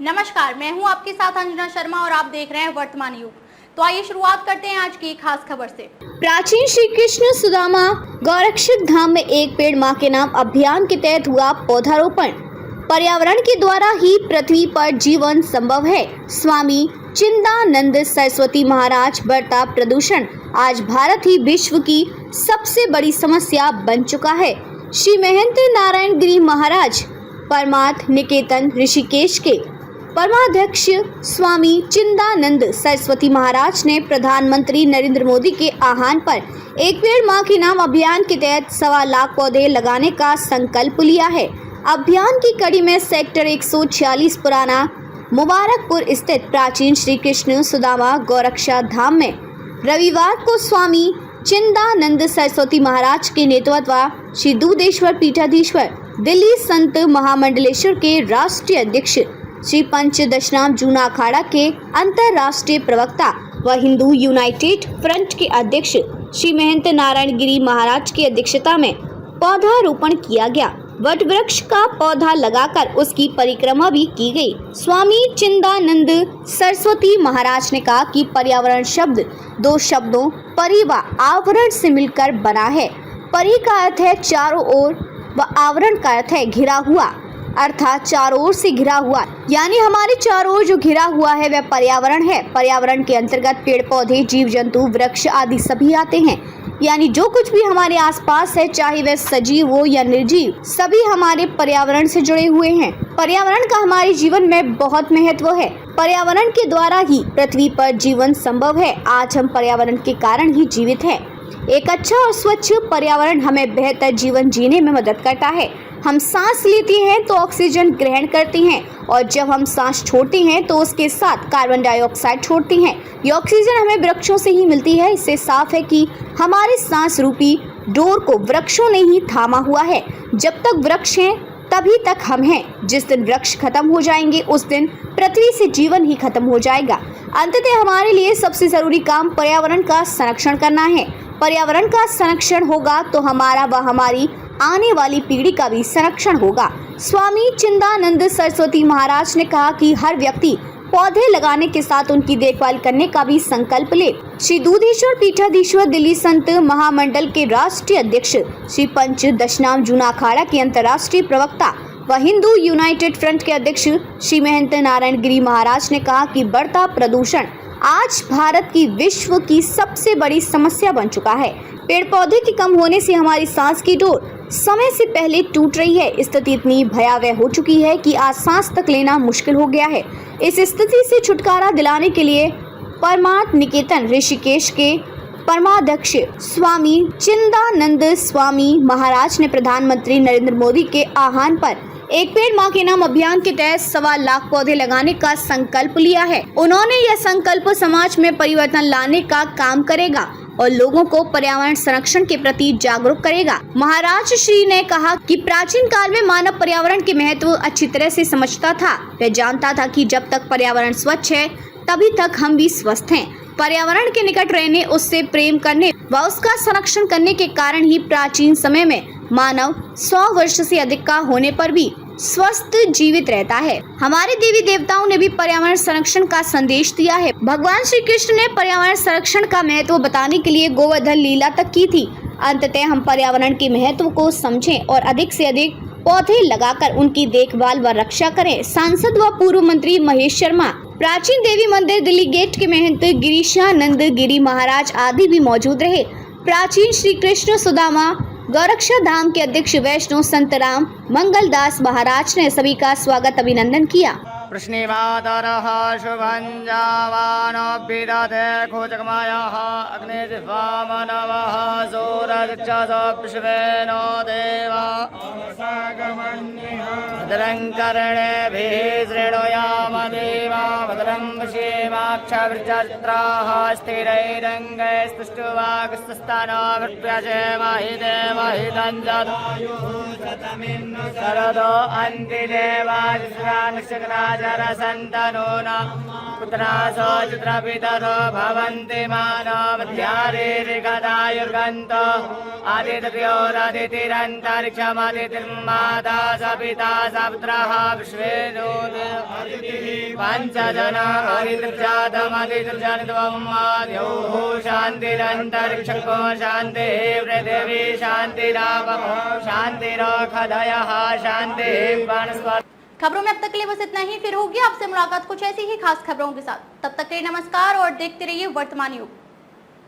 नमस्कार, मैं हूं आपके साथ अंजना शर्मा और आप देख रहे हैं वर्तमान युग। तो आइए शुरुआत करते हैं आज की खास खबर से। प्राचीन श्री कृष्ण सुदामा गौरक्षक धाम में एक पेड़ मां के नाम अभियान के तहत हुआ पौधारोपण। पर्यावरण के द्वारा ही पृथ्वी पर जीवन संभव है। स्वामी चिदानंद सरस्वती महाराज। बढ़ता प्रदूषण आज भारत ही विश्व की सबसे बड़ी समस्या बन चुका है। श्री महंत नारायण गिरी महाराज परमार्थ निकेतन ऋषिकेश के परमाध्यक्ष स्वामी चिदानंद सरस्वती महाराज ने प्रधानमंत्री नरेंद्र मोदी के आह्वान पर एक पेड़ मां के नाम अभियान के तहत 1.25 लाख पौधे लगाने का संकल्प लिया है। अभियान की कड़ी में सेक्टर 146 पुराना मुबारकपुर स्थित प्राचीन श्री कृष्ण सुदामा गौरक्षा धाम में रविवार को स्वामी चिदानंद सरस्वती महाराज के नेतृत्व श्री दूधेश्वर पीठाधीश्वर दिल्ली संत महामंडलेश्वर के राष्ट्रीय अध्यक्ष श्री पंच दशनाम जूना अखाड़ा के अंतर्राष्ट्रीय प्रवक्ता व हिंदू यूनाइटेड फ्रंट के अध्यक्ष श्री महंत नारायण गिरी महाराज की अध्यक्षता में पौधारोपण किया गया। वट वृक्ष का पौधा लगाकर उसकी परिक्रमा भी की गई। स्वामी चिदानंद सरस्वती महाराज ने कहा कि पर्यावरण शब्द 2 शब्दों परि व आवरण से मिलकर बना है। परि का अर्थ है चारों ओर व आवरण का अर्थ है घिरा हुआ, अर्थात चारों ओर से घिरा हुआ, यानी हमारे चारों ओर जो घिरा हुआ है वह पर्यावरण है। पर्यावरण के अंतर्गत पेड़ पौधे जीव जंतु वृक्ष आदि सभी आते हैं, यानी जो कुछ भी हमारे आसपास है, चाहे वह सजीव हो या निर्जीव, सभी हमारे पर्यावरण से जुड़े हुए हैं। पर्यावरण का हमारे जीवन में बहुत महत्व है। पर्यावरण के द्वारा ही पृथ्वी पर जीवन संभव है। आज हम पर्यावरण के कारण ही जीवित हैं। एक अच्छा और स्वच्छ पर्यावरण हमें बेहतर जीवन जीने में मदद करता है। हम सांस लेते हैं तो ऑक्सीजन ग्रहण करते हैं और जब हम सांस छोड़ते हैं तो उसके साथ कार्बन डाइऑक्साइड छोड़ते हैं। ये ऑक्सीजन हमें वृक्षों से ही मिलती है। इससे साफ है कि हमारे सांस रूपी डोर को वृक्षों ने ही थामा हुआ है। जब तक वृक्ष हैं तभी तक हम हैं। जिस दिन वृक्ष खत्म हो जाएंगे उस दिन पृथ्वी से जीवन ही खत्म हो जाएगा। अंततः हमारे लिए सबसे जरूरी काम पर्यावरण का संरक्षण करना है। पर्यावरण का संरक्षण होगा तो हमारा व हमारी आने वाली पीढ़ी का भी संरक्षण होगा। स्वामी चिदानंद सरस्वती महाराज ने कहा कि हर व्यक्ति पौधे लगाने के साथ उनकी देखभाल करने का भी संकल्प ले। श्री दूधेश्वर पीठाधीश्वर दिल्ली संत महामंडल के राष्ट्रीय अध्यक्ष श्री पंच दशनाम जूना अखाड़ा के अंतर्राष्ट्रीय प्रवक्ता व हिंदू यूनाइटेड फ्रंट के अध्यक्ष श्री महंत नारायण गिरी महाराज ने कहा कि बढ़ता प्रदूषण आज भारत की विश्व की सबसे बड़ी समस्या बन चुका है। पेड़ पौधे के कम होने से हमारी सांस की डोर समय से पहले टूट रही है। स्थिति इतनी भयावह हो चुकी है कि आज सांस तक लेना मुश्किल हो गया है। इस स्थिति से छुटकारा दिलाने के लिए परमार्थ निकेतन ऋषिकेश के परमाध्यक्ष स्वामी चिदानंद स्वामी महाराज ने प्रधानमंत्री नरेंद्र मोदी के आह्वान पर एक पेड़ मां के नाम अभियान के तहत 1.25 लाख पौधे लगाने का संकल्प लिया है। उन्होंने यह संकल्प समाज में परिवर्तन लाने का काम करेगा और लोगों को पर्यावरण संरक्षण के प्रति जागरूक करेगा। महाराज श्री ने कहा कि प्राचीन काल में मानव पर्यावरण के महत्व अच्छी तरह से समझता था। वह जानता था कि जब तक पर्यावरण स्वच्छ है तभी तक हम भी स्वस्थ हैं। पर्यावरण के निकट रहने, उससे प्रेम करने व उसका संरक्षण करने के कारण ही प्राचीन समय में मानव 100 वर्ष से अधिक का होने पर भी स्वस्थ जीवित रहता है। हमारे देवी देवताओं ने भी पर्यावरण संरक्षण का संदेश दिया है। भगवान श्री कृष्ण ने पर्यावरण संरक्षण का महत्व बताने के लिए गोवर्धन लीला तक की थी। अंततः हम पर्यावरण के महत्व को समझें और अधिक से अधिक पौधे लगाकर उनकी देखभाल व रक्षा करें। सांसद व पूर्व मंत्री महेश शर्मा, प्राचीन देवी मंदिर दिल्ली गेट के महंत गिरीशानंद गिरी महाराज आदि भी मौजूद रहे। प्राचीन श्री कृष्ण सुदामा गौरक्षा धाम के अध्यक्ष वैष्णव संत राम मंगलदास महाराज ने सभी का स्वागत अभिनंदन किया। प्रश्निवादरः शुभञ्जावानो विदधे खोजकमायाः अग्निजिह्वामनवः सूरजक्षसोऽश्वेनो देवा भद्रं कर्णेभिः शृणुयाम देवा भद्रं पश्येमाक्षभिर्जत्राः स्थिरैरङ्गैस्तुष्टुवागस्तस्थानो मृत्युजयमहि देवहितं जदो शरदो अन्तिदेवाजिस्रानक्षकराज जरसन्तनो न पुत्रासो चित्रपितरो भवन्ति मानवध्यारेरिगदायुर्गन्तो आदित्ययोरदितिरन्तरिक्षमदितिर्माता सपिता सपुत्रः विश्वे पञ्चजना आदित्यजातमदितिर्जनित्वमाद्योः शान्तिरन्तरिक्षको शान्तिः पृथिवी शान्तिरापः शान्तिरोखदयः शान्तिः वनस्पतिः। खबरों में अब तक के लिए बस इतना ही। फिर होगी आपसे मुलाकात कुछ ऐसी ही खास खबरों के साथ। तब तक के लिए नमस्कार और देखते रहिए वर्तमान युग।